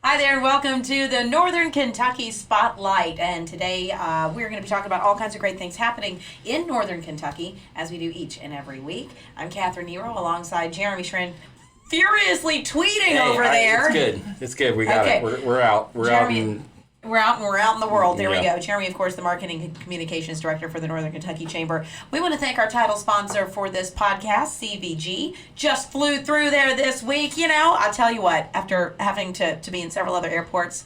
Hi there, and welcome to the Northern Kentucky Spotlight. And today we're going to be talking about all kinds of great things happening in Northern Kentucky, as we do each and every week. I'm Catherine Nero, alongside Jeremy Schrin, furiously tweeting over there. It's good. We got it. We're out. We're out in the world. There we go. Jeremy, of course, the Marketing and Communications Director for the Northern Kentucky Chamber. We want to thank our title sponsor for this podcast, CVG. Just flew through there this week. You know, I'll tell you what, after having to be in several other airports,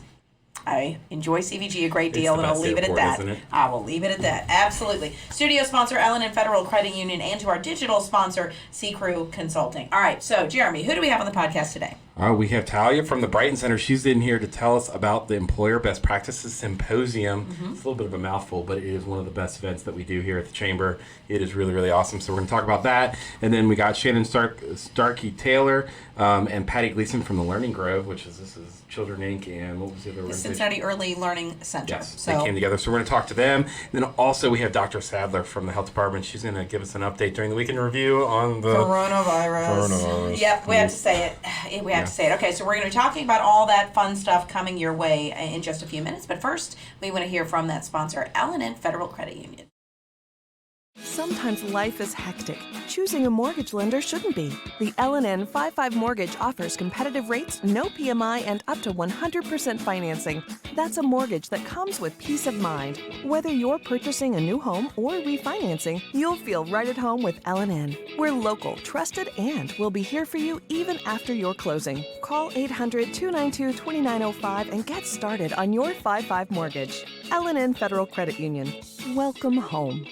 I enjoy CVG a great deal, and I'll leave it at that. I will leave it at that. Absolutely. Studio sponsor, L&N Federal Credit Union, and to our digital sponsor, C-Crew Consulting. All right, so Jeremy, who do we have on the podcast today? We have Talia from the Brighton Center. She's in here to tell us about the Employer Best Practices Symposium. It's a little bit of a mouthful, but it is one of the best events that we do here at the Chamber. It is really, really awesome. So we're going to talk about that. And then we got Shannon Starkey-Taylor and Patty Gleason from the Learning Grove, this is Children Inc. and what was the other The organization? Cincinnati Early Learning Center. Yes, they came together. So we're going to talk to them. And then also we have Dr. Sadler from the Health Department. She's going to give us an update during the weekend review on the coronavirus. Yep, we have to say it. Okay, so we're going to be talking about all that fun stuff coming your way in just a few minutes. But first, we want to hear from that sponsor, L&N Federal Credit Union. Sometimes life is hectic. Choosing a mortgage lender shouldn't be. The L&N 5-5 Mortgage offers competitive rates, no PMI, and up to 100% financing. That's a mortgage that comes with peace of mind. Whether you're purchasing a new home or refinancing, you'll feel right at home with L&N. We're local, trusted, and we'll be here for you even after your closing. Call 800-292-2905 and get started on your 5-5 mortgage. L&N Federal Credit Union. Welcome home.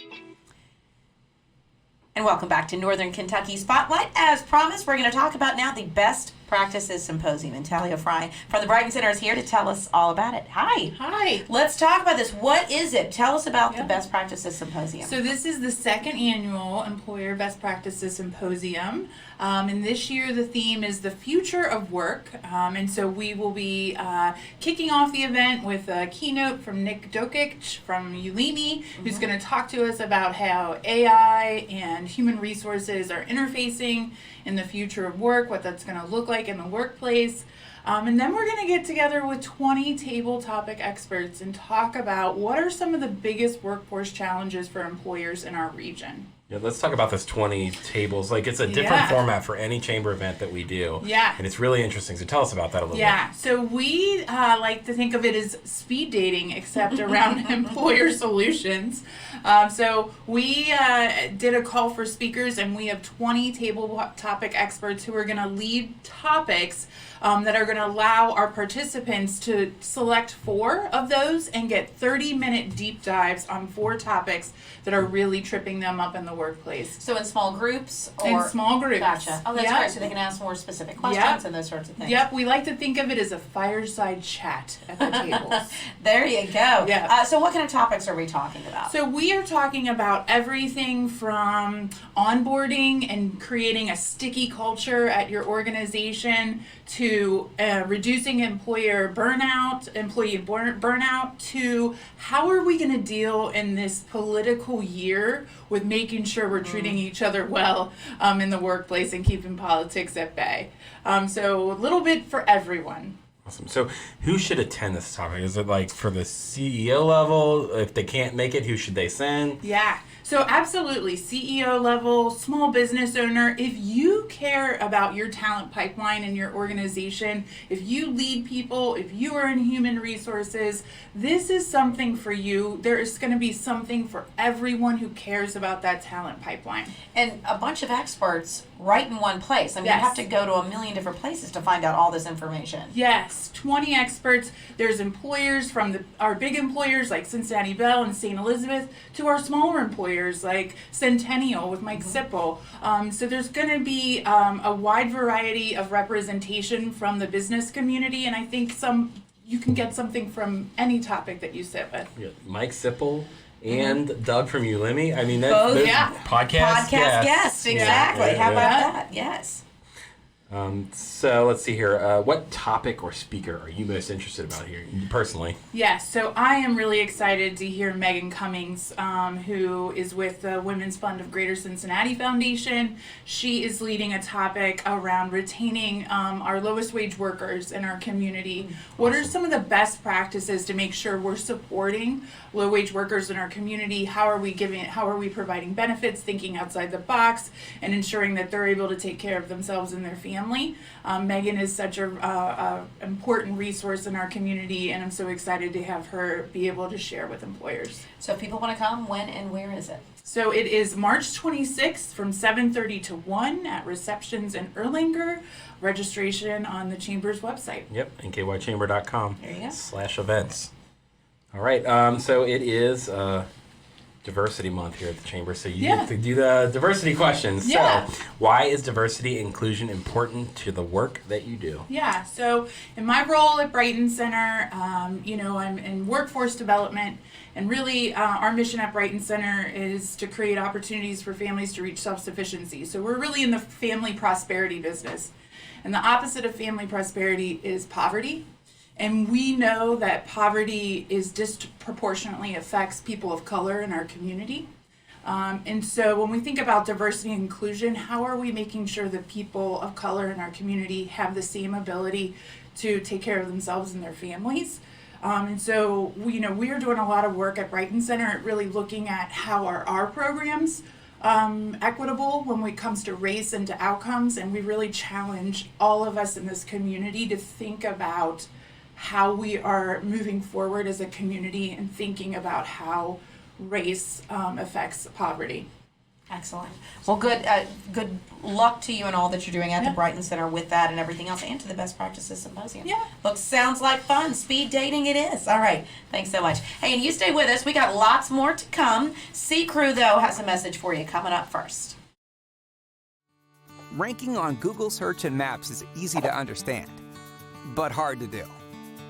And welcome back to Northern Kentucky Spotlight. As promised, we're going to talk about now the Best Practices Symposium. And Talia Fry from the Brighton Center is here to tell us all about it. Hi. Hi. Let's talk about this. What is it? Tell us about the Best Practices Symposium. So this is the second annual Employer Best Practices Symposium. And this year the theme is the future of work. And so we will be kicking off the event with a keynote from Nick Dokic from Ulimi, who's going to talk to us about how AI and human resources are interfacing in the future of work, what that's going to look like in the workplace. And then we're going to get together with 20 table topic experts and talk about what are some of the biggest workforce challenges for employers in our region. Yeah, let's talk about this 20 tables. It's a different format for any chamber event that we do. Yeah. And it's really interesting. So tell us about that a little bit. Yeah. So we like to think of it as speed dating, except around employer solutions. So we did a call for speakers, and we have 20 table topic experts who are going to lead topics that are going to allow our participants to select 4 of those and get 30-minute deep dives on 4 topics that are really tripping them up in the workplace. So in small groups? In small groups. Gotcha. Oh, that's great. So they can ask more specific questions and those sorts of things. Yep. We like to think of it as a fireside chat at the tables. There you go. Yeah. So what kind of topics are we talking about? So we are talking about everything from onboarding and creating a sticky culture at your organization to reducing employee burnout, to how are we going to deal in this political year with making sure we're treating each other well in the workplace and keeping politics at bay. So a little bit for everyone. Awesome. So who should attend this topic? Is it for the CEO level? If they can't make it, who should they send? Yeah. So absolutely, CEO level, small business owner, if you care about your talent pipeline in your organization, if you lead people, if you are in human resources, this is something for you. There is going to be something for everyone who cares about that talent pipeline. And a bunch of experts right in one place. I mean, you have to go to a million different places to find out all this information. Yes, 20 experts. There's employers from our big employers like Cincinnati Bell and St. Elizabeth to our smaller employers like Centennial with Mike Sipple. So there's going to be a wide variety of representation from the business community, and I think you can get something from any topic that you sit with. Yeah, Mike Sipple and Doug from Ulimi. I mean, Both, podcast guests. Exactly. How about that? Yes. So let's see here. What topic or speaker are you most interested about here, personally? Yes, so I am really excited to hear Megan Cummings, who is with the Women's Fund of Greater Cincinnati Foundation. She is leading a topic around retaining our lowest wage workers in our community. What are some of the best practices to make sure we're supporting low wage workers in our community? How are we providing benefits, thinking outside the box, and ensuring that they're able to take care of themselves and their family? Megan is such a important resource in our community, and I'm so excited to have her be able to share with employers. So if people want to come, when and where is it? So it is March 26th from 7:30 to 1 at Receptions in Erlanger. Registration on the Chamber's website. Yep, nkychamber.com There you go. /events. All right, so it is Diversity Month here at the Chamber, so you get to do the diversity questions. Yeah. So, why is diversity and inclusion important to the work that you do? Yeah, so in my role at Brighton Center, I'm in workforce development, and really our mission at Brighton Center is to create opportunities for families to reach self-sufficiency. So we're really in the family prosperity business. And the opposite of family prosperity is poverty. And we know that poverty is disproportionately affects people of color in our community. And so when we think about diversity and inclusion, how are we making sure that people of color in our community have the same ability to take care of themselves and their families? And so we are doing a lot of work at Brighton Center at really looking at how are our programs equitable when it comes to race and to outcomes. And we really challenge all of us in this community to think about how we are moving forward as a community and thinking about how race affects poverty. Excellent. Well, good luck to you and all that you're doing at the Brighton Center with that and everything else, and to the Best Practices Symposium. Yeah. Sounds like fun. Speed dating it is. All right. Thanks so much. Hey, and you stay with us. We got lots more to come. C Crew, though, has a message for you coming up first. Ranking on Google Search and Maps is easy to understand, but hard to do.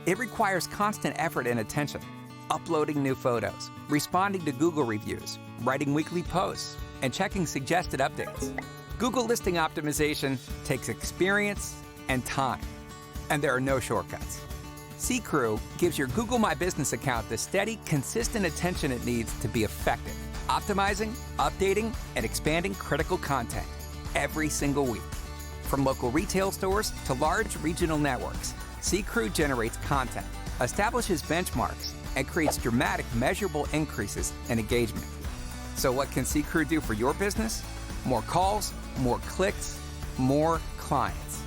It requires constant effort and attention, uploading new photos, responding to Google reviews, writing weekly posts, and checking suggested updates. Google listing optimization takes experience and time, and there are no shortcuts. C-Crew gives your Google My Business account the steady, consistent attention it needs to be effective, optimizing, updating, and expanding critical content every single week. From local retail stores to large regional networks, C-Crew generates content, establishes benchmarks, and creates dramatic, measurable increases in engagement. So what can C-Crew do for your business? More calls, more clicks, more clients.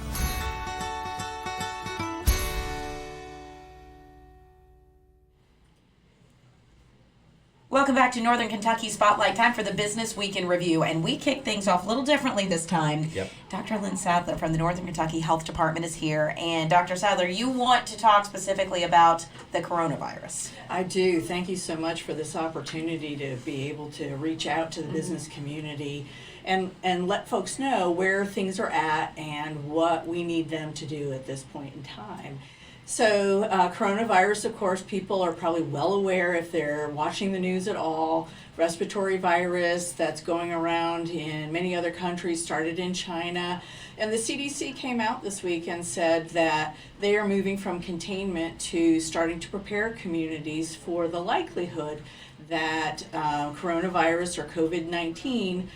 Welcome back to Northern Kentucky Spotlight, time for the Business Week in Review. And we kick things off a little differently this time. Yep. Dr. Lynn Sadler from the Northern Kentucky Health Department is here. And Dr. Sadler, you want to talk specifically about the coronavirus. I do. Thank you so much for this opportunity to be able to reach out to the business community and let folks know where things are at and what we need them to do at this point in time. So coronavirus, of course, people are probably well aware if they're watching the news at all. Respiratory virus that's going around in many other countries, started in China. And the CDC came out this week and said that they are moving from containment to starting to prepare communities for the likelihood that coronavirus or COVID-19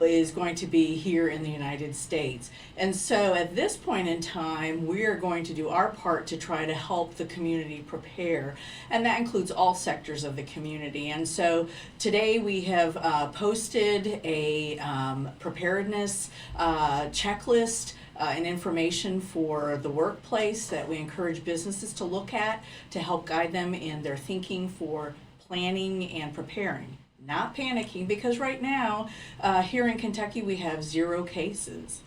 is going to be here in the United States. And so at this point in time, we are going to do our part to try to help the community prepare. And that includes all sectors of the community. And so today we have posted a preparedness checklist and information for the workplace that we encourage businesses to look at to help guide them in their thinking for planning and preparing. Not panicking, because right now here in Kentucky we have 0 cases.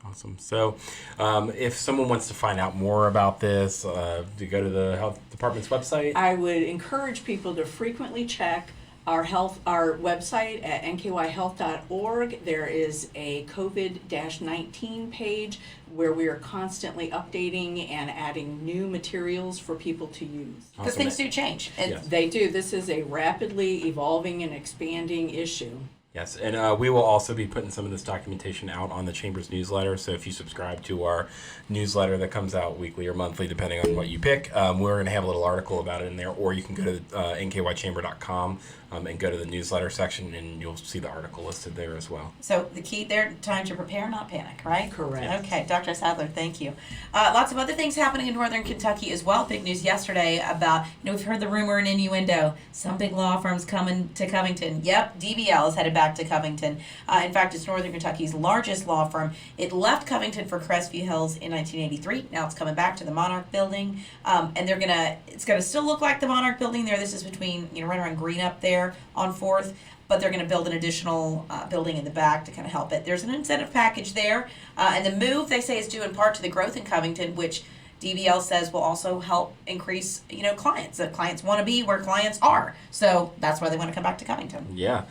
Awesome. So if someone wants to find out more about this, do you go to the health department's website? I would encourage people to frequently check our website at nkyhealth.org. There is a COVID-19 page where we are constantly updating and adding new materials for people to use. Because things do change. Yes. They do. This is a rapidly evolving and expanding issue. Yes, and we will also be putting some of this documentation out on the Chamber's newsletter. So if you subscribe to our newsletter that comes out weekly or monthly, depending on what you pick, we're going to have a little article about it in there. Or you can go to nkychamber.com and go to the newsletter section, and you'll see the article listed there as well. So the key there, time to prepare, not panic, right? Correct. Okay, Dr. Sadler, thank you. Lots of other things happening in Northern Kentucky as well. Big news yesterday about, we've heard the rumor and innuendo, some big law firms coming to Covington. Yep, DBL is headed back to Covington. In fact, it's Northern Kentucky's largest law firm. It left Covington for Crestview Hills in 1983. Now it's coming back to the Monarch Building, and it's gonna still look like the Monarch Building there. This is between, right around Green up there on 4th, but they're going to build an additional building in the back to kind of help it. There's an incentive package there, and the move, they say, is due in part to the growth in Covington, which DBL says will also help increase, clients. That clients want to be where clients are, so that's why they want to come back to Covington. Yeah.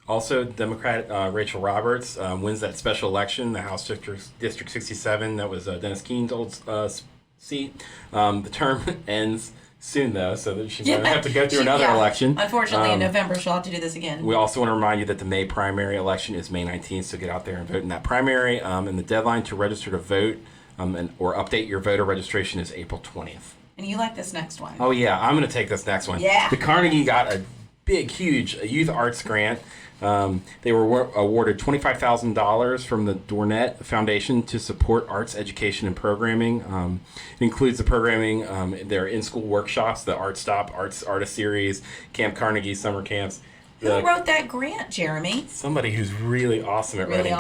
Also, Democrat Rachel Roberts wins that special election, the House District 67. That was Dennis Keene's old seat. The term ends soon, though, so that she's going to have to go through another election. Unfortunately, in November, she'll have to do this again. We also want to remind you that the May primary election is May 19th, so get out there and vote in that primary. And the deadline to register to vote or update your voter registration is April 20th. And you like this next one. Oh, yeah. I'm going to take this next one. Yeah. The Carnegie got a big, huge youth arts grant. They were awarded $25,000 from the Dornett Foundation to support arts education and programming. It includes the programming, their in-school workshops, the Art Stop, Artist Series, Camp Carnegie summer camps. Who wrote that grant, Jeremy? Somebody who's really awesome at writing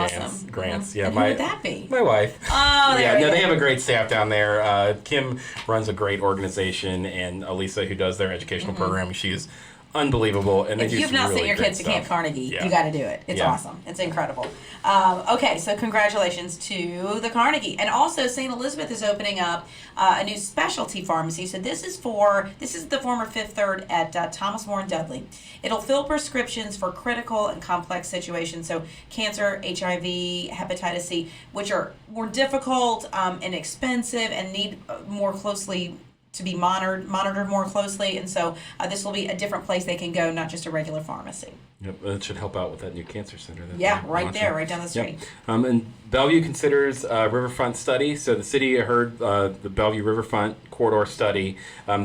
grants. Yeah, and who would that be? My wife. Oh, they have a great staff down there. Kim runs a great organization, and Elisa, who does their educational programming, she is unbelievable. And if you've not sent your kids to Camp Carnegie, you got to do it. It's awesome. It's incredible. Okay, so congratulations to the Carnegie. And also, St. Elizabeth is opening up a new specialty pharmacy. So this is the former Fifth Third at Thomas More and Dudley. It'll fill prescriptions for critical and complex situations. So cancer, HIV, hepatitis C, which are more difficult and expensive and need more closely to be monitored more closely, and so this will be a different place they can go, not just a regular pharmacy. Yep, it should help out with that new cancer center. Right there, right down the street. Yep. And Bellevue considers Riverfront study. So the city heard the Bellevue Riverfront corridor study.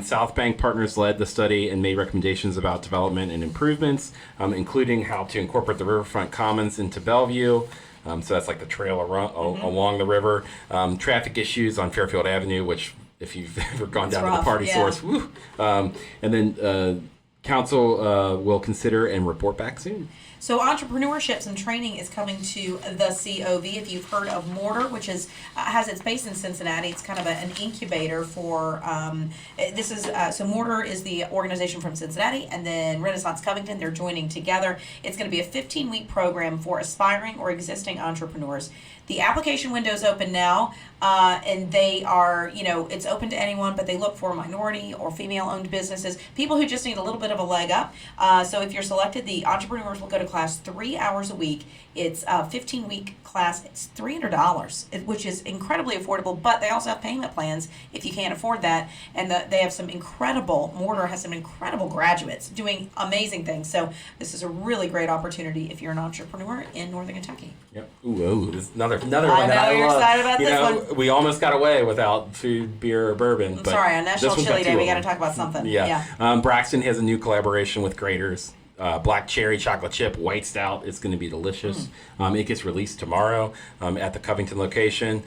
South Bank Partners led the study and made recommendations about development and improvements, including how to incorporate the Riverfront Commons into Bellevue. So that's like the trail along the river. Traffic issues on Fairfield Avenue, which if you've ever gone down to the party source, woo. And then council will consider and report back soon. So entrepreneurship, some training is coming to the COV. If you've heard of Mortar, which is has its base in Cincinnati, it's kind of an incubator for. So Mortar is the organization from Cincinnati, and then Renaissance Covington. They're joining together. It's going to be a 15-week program for aspiring or existing entrepreneurs. The application window is open now, and they are, it's open to anyone, but they look for minority or female-owned businesses, people who just need a little bit of a leg up. So if you're selected, the entrepreneurs will go to class 3 hours a week. It's a 15-week class. It's $300, which is incredibly affordable, but they also have payment plans if you can't afford that. And they have Mortar has some incredible graduates doing amazing things. So this is a really great opportunity if you're an entrepreneur in Northern Kentucky. Yep. Ooh, this is another one that I I know you're love. excited about this one. We almost got away without food, beer, or bourbon. I'm sorry, on National Chili Day, we got to talk about something. Yeah. Braxton has a new collaboration with Graders. Black cherry chocolate chip white stout. It's going to be delicious. It gets released tomorrow at the Covington location.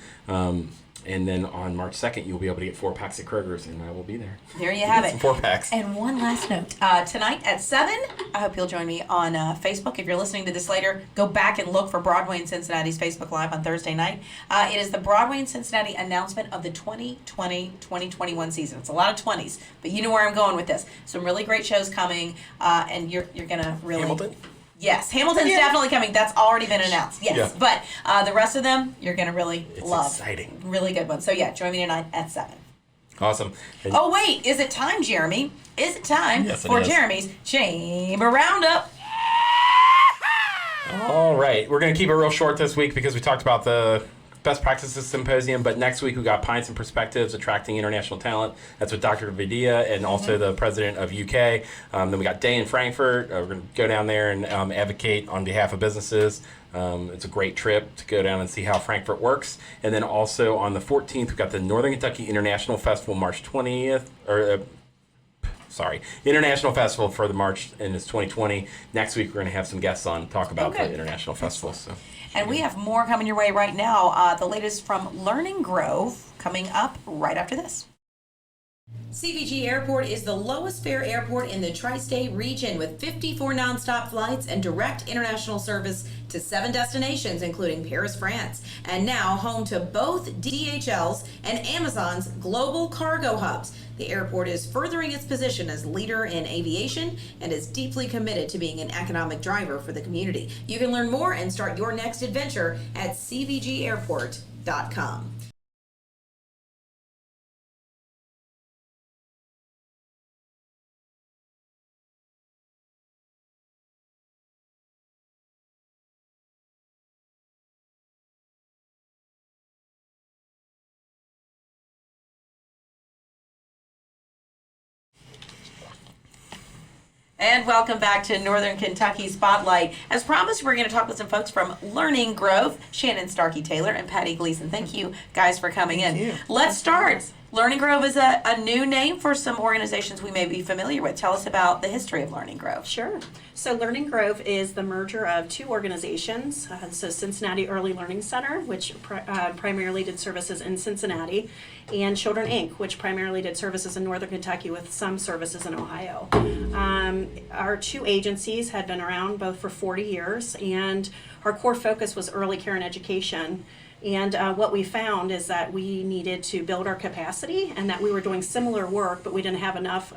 And then on March 2nd, you'll be able to get 4 packs at Kroger's, and I will be there. There you have it. Some 4 packs. And one last note. Tonight at 7, I hope you'll join me on Facebook. If you're listening to this later, go back and look for Broadway and Cincinnati's Facebook Live on Thursday night. It is the Broadway and Cincinnati announcement of the 2020-2021 season. It's a lot of 20s, but you know where I'm going with this. Some really great shows coming, and you're going to really... Hamilton? Yes, Hamilton's definitely coming. That's already been announced. Yes, but the rest of them you're going to really love. It's exciting. Really good one. So join me tonight at 7. Awesome. And oh wait, is it time, Jeremy? Is it time for Jeremy's Chamber Roundup? All right, we're going to keep it real short this week because we talked about the Best Practices Symposium, but next week we got Pints and Perspectives, Attracting International Talent. That's with Dr. Vidia and also the president of UK. Then we got Day in Frankfurt. We're going to go down there and advocate on behalf of businesses. It's a great trip to go down and see how Frankfurt works. And then also on the 14th, we've got the Northern Kentucky International Festival, March 20th, International Festival for the March, and it's 2020. Next week, we're going to have some guests on to talk about the International Festival. So. And we have more coming your way right now. The latest from Learning Grove coming up right after this. CVG Airport is the lowest fare airport in the tri-state region with 54 nonstop flights and direct international service to 7 destinations, including Paris, France, and now home to both DHL's and Amazon's global cargo hubs. The airport is furthering its position as leader in aviation and is deeply committed to being an economic driver for the community. You can learn more and start your next adventure at cvgairport.com. And welcome back to Northern Kentucky Spotlight. As promised, we're going to talk with some folks from Learning Grove, Shannon Starkey-Taylor and Patty Gleason. Thank you guys for coming in. Let's start. Learning Grove is a new name for some organizations we may be familiar with. Tell us about the history of Learning Grove. Sure. So Learning Grove is the merger of 2 organizations. So Cincinnati Early Learning Center, which primarily did services in Cincinnati, and Children Inc., which primarily did services in Northern Kentucky with some services in Ohio. Our 2 agencies had been around both for 40 years, and our core focus was early care and education. And what we found is that we needed to build our capacity and that we were doing similar work, but we didn't have enough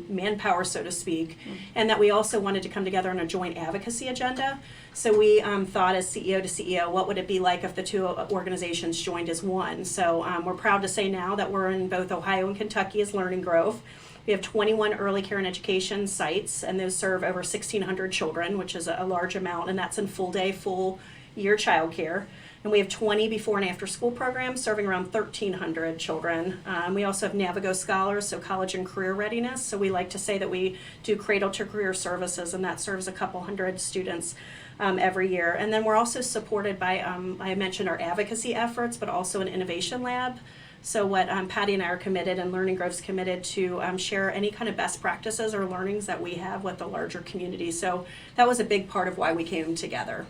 manpower, so to speak, and that we also wanted to come together on a joint advocacy agenda. So we thought as CEO to CEO, what would it be like if the 2 organizations joined as one? So we're proud to say now that we're in both Ohio and Kentucky as Learning Grove. We have 21 early care and education sites, and those serve over 1,600 children, which is a large amount, and that's in full day, full year childcare. And we have 20 before and after school programs serving around 1,300 children. We also have Navigo Scholars, so college and career readiness. So we like to say that we do cradle to career services, and that serves a couple hundred students every year. And then we're also supported by, I mentioned our advocacy efforts, but also an innovation lab. So what Patty and I are committed, and Learning Grove's committed to share any kind of best practices or learnings that we have with the larger community. So that was a big part of why we came together.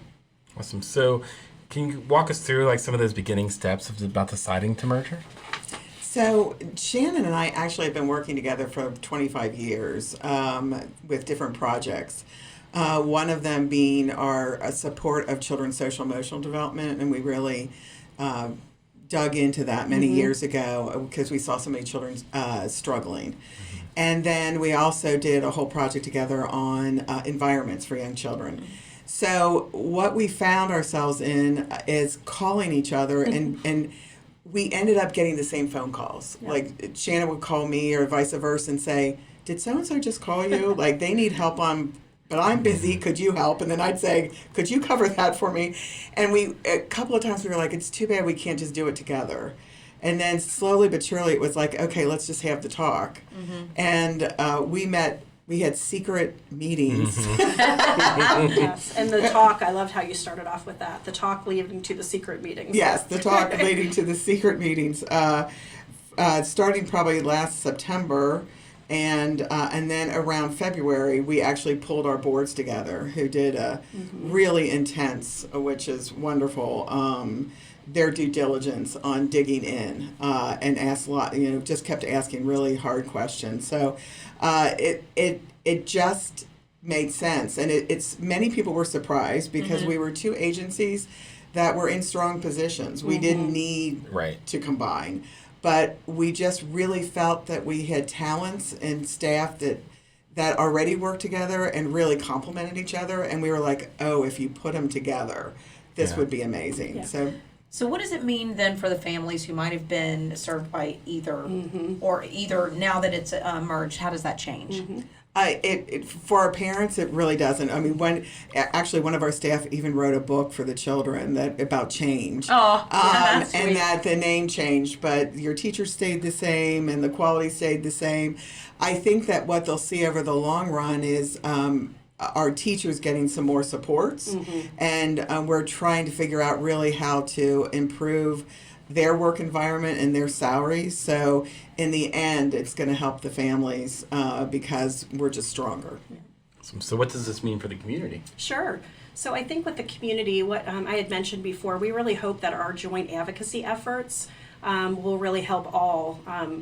Awesome. So can you walk us through like some of those beginning steps about deciding to merger? So Shannon and I actually have been working together for 25 years with different projects. One of them being our support of children's social emotional development, and we really dug into that many years ago because we saw so many children struggling. And then we also did a whole project together on environments for young children. So what we found ourselves in is calling each other, and we ended up getting the same phone calls. Yeah. Like Shannon would call me or vice versa and say, did so-and-so just call you? Like they need help but I'm busy, could you help? And then I'd say, could you cover that for me? And a couple of times we were like, it's too bad we can't just do it together. And then slowly but surely it was like, okay, let's just have the talk. And we had secret meetings. Yes, and the talk, I loved how you started off with that. The talk leading to the secret meetings. Yes, the talk leading to the secret meetings. Starting probably last September, and then around February, we actually pulled our boards together, who did a really intense, which is wonderful, their due diligence on digging in, and asked a lot, just kept asking really hard questions. So it just made sense, and it's many people were surprised because we were 2 agencies that were in strong positions. We didn't need to combine, but we just really felt that we had talents and staff that already worked together and really complemented each other, and we were like, oh, if you put them together, this would be amazing. Yeah. So what does it mean then for the families who might have been served by either, or either now that it's merged, how does that change? For our parents, it really doesn't. I mean, actually one of our staff even wrote a book for the children about change. Oh, that's and sweet. that the name changed, but your teachers stayed the same and the quality stayed the same. I think that what they'll see over the long run is our teachers getting some more supports, and we're trying to figure out really how to improve their work environment and their salaries. So in the end, it's going to help the families because we're just stronger. So what does this mean for the community? Sure. So I think with the community, what I had mentioned before, we really hope that our joint advocacy efforts will really help all,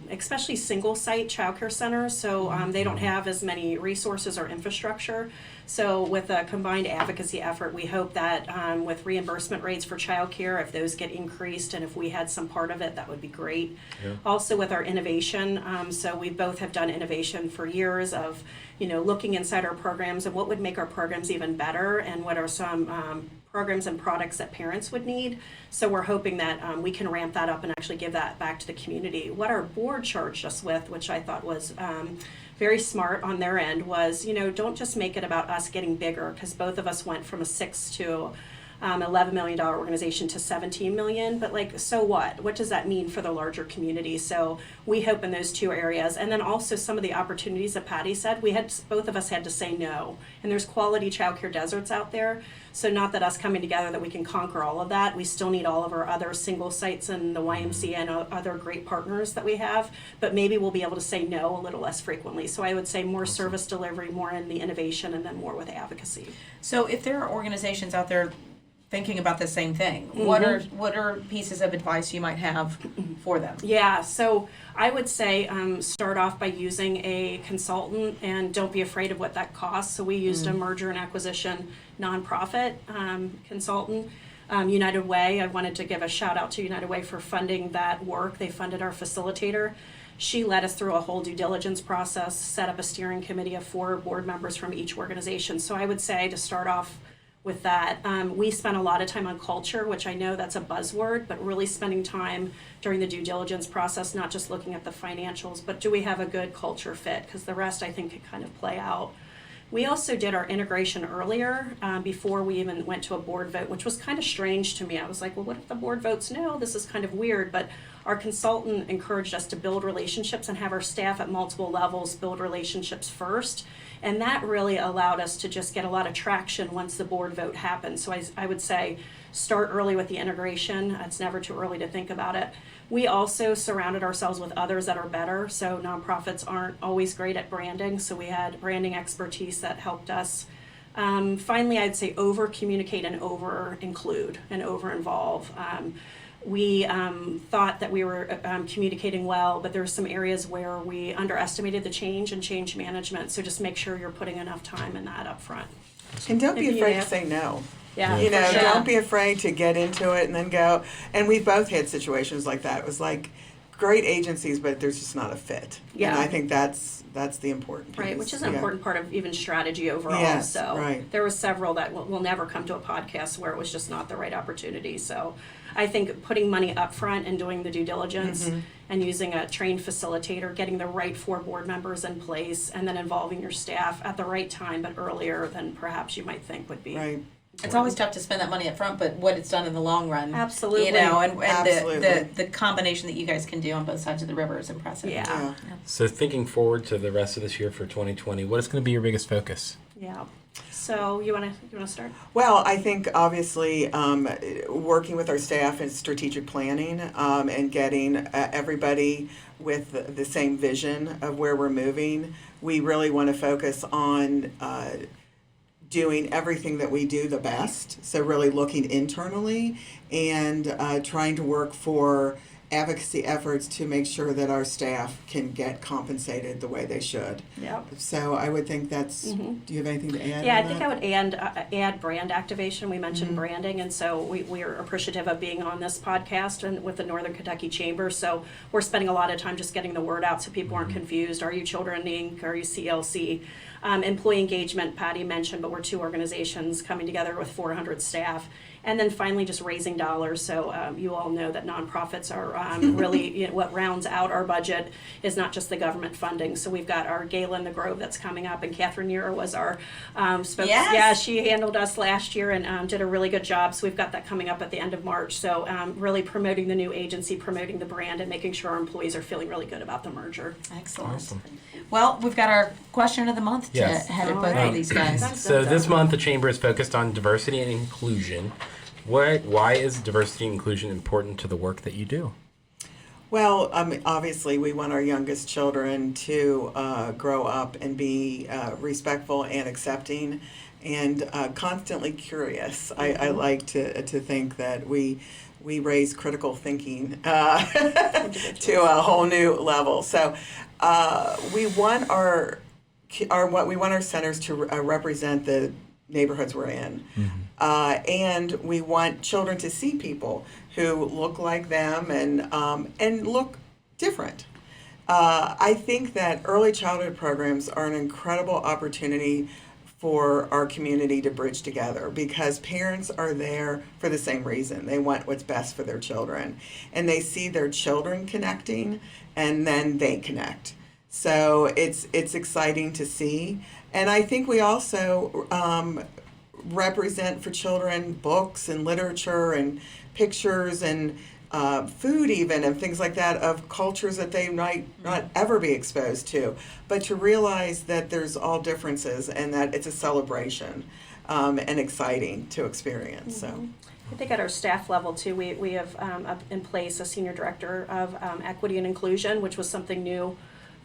especially single-site childcare centers. So they don't have as many resources or infrastructure. So with a combined advocacy effort, we hope that with reimbursement rates for childcare, if those get increased and if we had some part of it, that would be great. Yeah. Also with our innovation, so we both have done innovation for years of, looking inside our programs and what would make our programs even better and what are some programs and products that parents would need. So we're hoping that we can ramp that up and actually give that back to the community. What our board charged us with, which I thought was very smart on their end, was, don't just make it about us getting bigger, because both of us went from a $6 to $11 million organization to $17 million, but so what? What does that mean for the larger community? So we hope in those two areas, and then also some of the opportunities that Patty said, both of us had to say no, and there's quality childcare deserts out there. So not that us coming together that we can conquer all of that. We still need all of our other single sites and the YMCA and other great partners that we have, but maybe we'll be able to say no a little less frequently. So I would say more service delivery, more in the innovation, and then more with advocacy. So if there are organizations out there thinking about the same thing, what are pieces of advice you might have for them? Yeah, so I would say start off by using a consultant, and don't be afraid of what that costs. So we used a merger and acquisition nonprofit consultant. United Way, I wanted to give a shout out to United Way for funding that work. They funded our facilitator. She led us through a whole due diligence process, set up a steering committee of 4 board members from each organization. So I would say to start off with that. We spent a lot of time on culture, which I know that's a buzzword, but really spending time during the due diligence process, not just looking at the financials, but do we have a good culture fit? Because the rest I think could kind of play out. We also did our integration earlier before we even went to a board vote, which was kind of strange to me. I was like, well, what if the board votes no? This is kind of weird. But our consultant encouraged us to build relationships and have our staff at multiple levels build relationships first. And that really allowed us to just get a lot of traction once the board vote happened. So I would say start early with the integration. It's never too early to think about it. We also surrounded ourselves with others that are better. So nonprofits aren't always great at branding. So we had branding expertise that helped us. Finally, I'd say over-communicate and over-include and over-involve. We thought that we were communicating well, but there were some areas where we underestimated the change and change management. So just make sure you're putting enough time in that up front. And don't be afraid to say no. Yeah. Don't be afraid to get into it and then go. And we've both had situations like that. It was like great agencies, but there's just not a fit. Yeah. And I think that's the important piece. Right, which is an important part of even strategy overall. Yes, so right. There were several that will never come to a podcast where it was just not the right opportunity. So I think putting money up front and doing the due diligence and using a trained facilitator, getting the right 4 board members in place, and then involving your staff at the right time, but earlier than perhaps you might think would be. Right. It's always tough to spend that money up front, but what it's done in the long run. Absolutely. And Absolutely. the combination that you guys can do on both sides of the river is impressive. Yeah. So thinking forward to the rest of this year for 2020, what is going to be your biggest focus? Yeah. So you wanna start? Well, I think obviously working with our staff in strategic planning and getting everybody with the same vision of where we're moving. We really want to focus on doing everything that we do the best. So really looking internally and trying to work for advocacy efforts to make sure that our staff can get compensated the way they should. Yep. So I would think that's, do you have anything to add? Yeah, on I think that? I would add brand activation. We mentioned branding, and so we are appreciative of being on this podcast and with the Northern Kentucky Chamber. So we're spending a lot of time just getting the word out so people aren't confused. Are you Children Inc.? Are you CLC? Employee engagement, Patty mentioned, but we're 2 organizations coming together with 400 staff. And then finally, just raising dollars. So you all know that nonprofits are really what rounds out our budget is not just the government funding. So we've got our Gala in the Grove that's coming up, and Catherine Neera was our spokesperson. Yes. Yeah, she handled us last year and did a really good job. So we've got that coming up at the end of March. So really promoting the new agency, promoting the brand, and making sure our employees are feeling really good about the merger. Excellent. Awesome. Well, we've got our question of the month Yes. to head at both of these guys. So this month the Chamber is focused on diversity and inclusion. Why is diversity and inclusion important to the work that you do? Well, obviously, we want our youngest children to grow up and be respectful and accepting and constantly curious. I like to think that we raise critical thinking to a whole new level. So we want our centers to represent the neighborhoods we're in. And we want children to see people who look like them and look different. I think that early childhood programs are an incredible opportunity for our community to bridge together because parents are there for the same reason. They want what's best for their children. And they see their children connecting, and then they connect. So it's exciting to see. And I think we also represent for children books and literature and pictures and food even and things like that of cultures that they might not ever be exposed to. But to realize that there's all differences and that it's a celebration and exciting to experience. So. I think at our staff level too, we have up in place a senior director of equity and inclusion, which was something new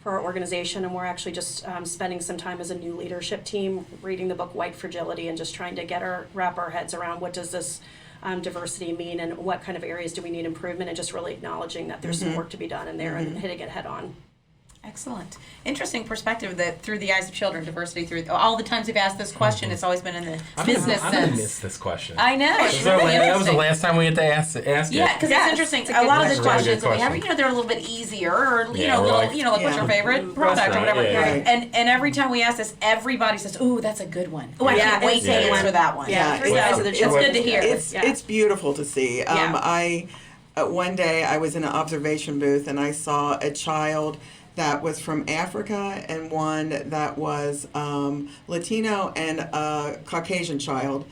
for our organization, and we're actually just spending some time as a new leadership team reading the book White Fragility and just trying to wrap our heads around what does this diversity mean and what kind of areas do we need improvement, and just really acknowledging that there's some work to be done in there and hitting it head on. Excellent. Interesting perspective that through the eyes of children, diversity through all the times we've asked this question, it's always been in the business I'm sense. gonna miss this question. I know. It's That really was the interesting. last time we had to ask it. Yeah, because it's interesting. A lot of the question. questions that we have, Really good they're a little bit easier, or Yeah, we're little, like- like what's your favorite product or right, whatever. yeah, yeah. And every time we ask this, everybody says, "Ooh, that's a good one. Oh, I Yeah, can't wait to it's- answer that one." Yeah, three eyes of the It's children. good to hear. It's beautiful to see. Yeah. One day I was in an observation booth and I saw a child that was from Africa and one that was Latino and a Caucasian child.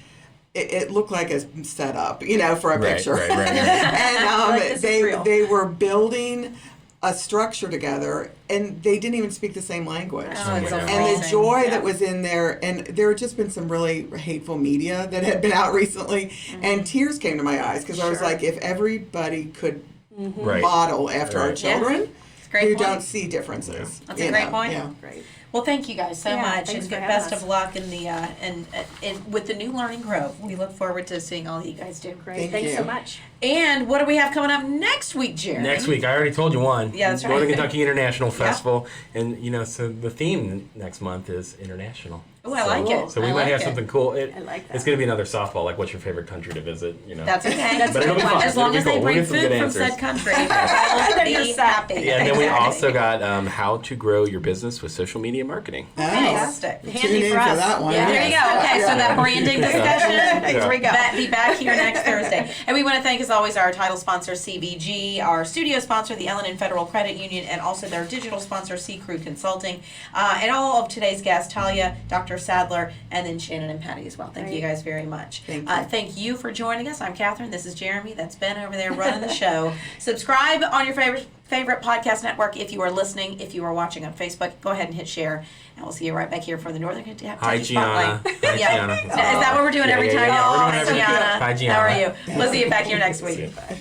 It looked like a setup, for a picture. Right. And Like, this is real. they were building a structure together, and they didn't even speak the same language. Oh, it's my God. And the amazing. joy Yeah. that was in there, and there had just been some really hateful media that had been out recently, and tears came to my eyes because I was Sure. like, if everybody could Right. model after our Right. children It's a great who point. don't see differences. That's a great point. Yeah. Great. Well, thank you guys so Yeah, much, thanks and for having best us. of luck in the and with the new Learning Grove. We look forward to seeing all that you guys do. Great. Thank Thanks you. so much. And what do we have coming up next week, Jerry? Next week, I already told you one. Yeah, that's right. Northern Kentucky International Festival, and so the theme next month is international. Oh, I like it. So we I might like have it. something cool. I like that. It's going to be another softball, like what's your favorite country to visit? That's okay. But it'll be fun. As long It'll as be they cool. We'll bring get some food good from answers. said country, I'll You're be set. happy. Yeah, and then we Exactly. also got how to grow your business with social media marketing. Fantastic. Tune Handy in for for us. that one. Yeah, there you go. Okay, so that branding discussion. Here we go. Be back here next Thursday. And we want to thank, as always, our title sponsor, CVG, our studio sponsor, the L&N Federal Credit Union, and also their digital sponsor, C Crew Consulting, and all of today's guests, Talia, Dr. Sadler, and then Shannon and Patty as well. Thank you guys very much. Thank you. For joining us. I'm Catherine. This is Jeremy. That's Ben over there running the show. Subscribe on your favorite podcast network if you are listening. If you are watching on Facebook, go ahead and hit share. And we'll see you right back here for the Northern Kentucky Hi, Gianna. Spotlight. Hi, Yeah. Gianna. Is that what we're doing every time? Yeah, Oh, we're doing hi, every- Gianna. Hi, Gianna. How are you? We'll see you back here next week. Bye.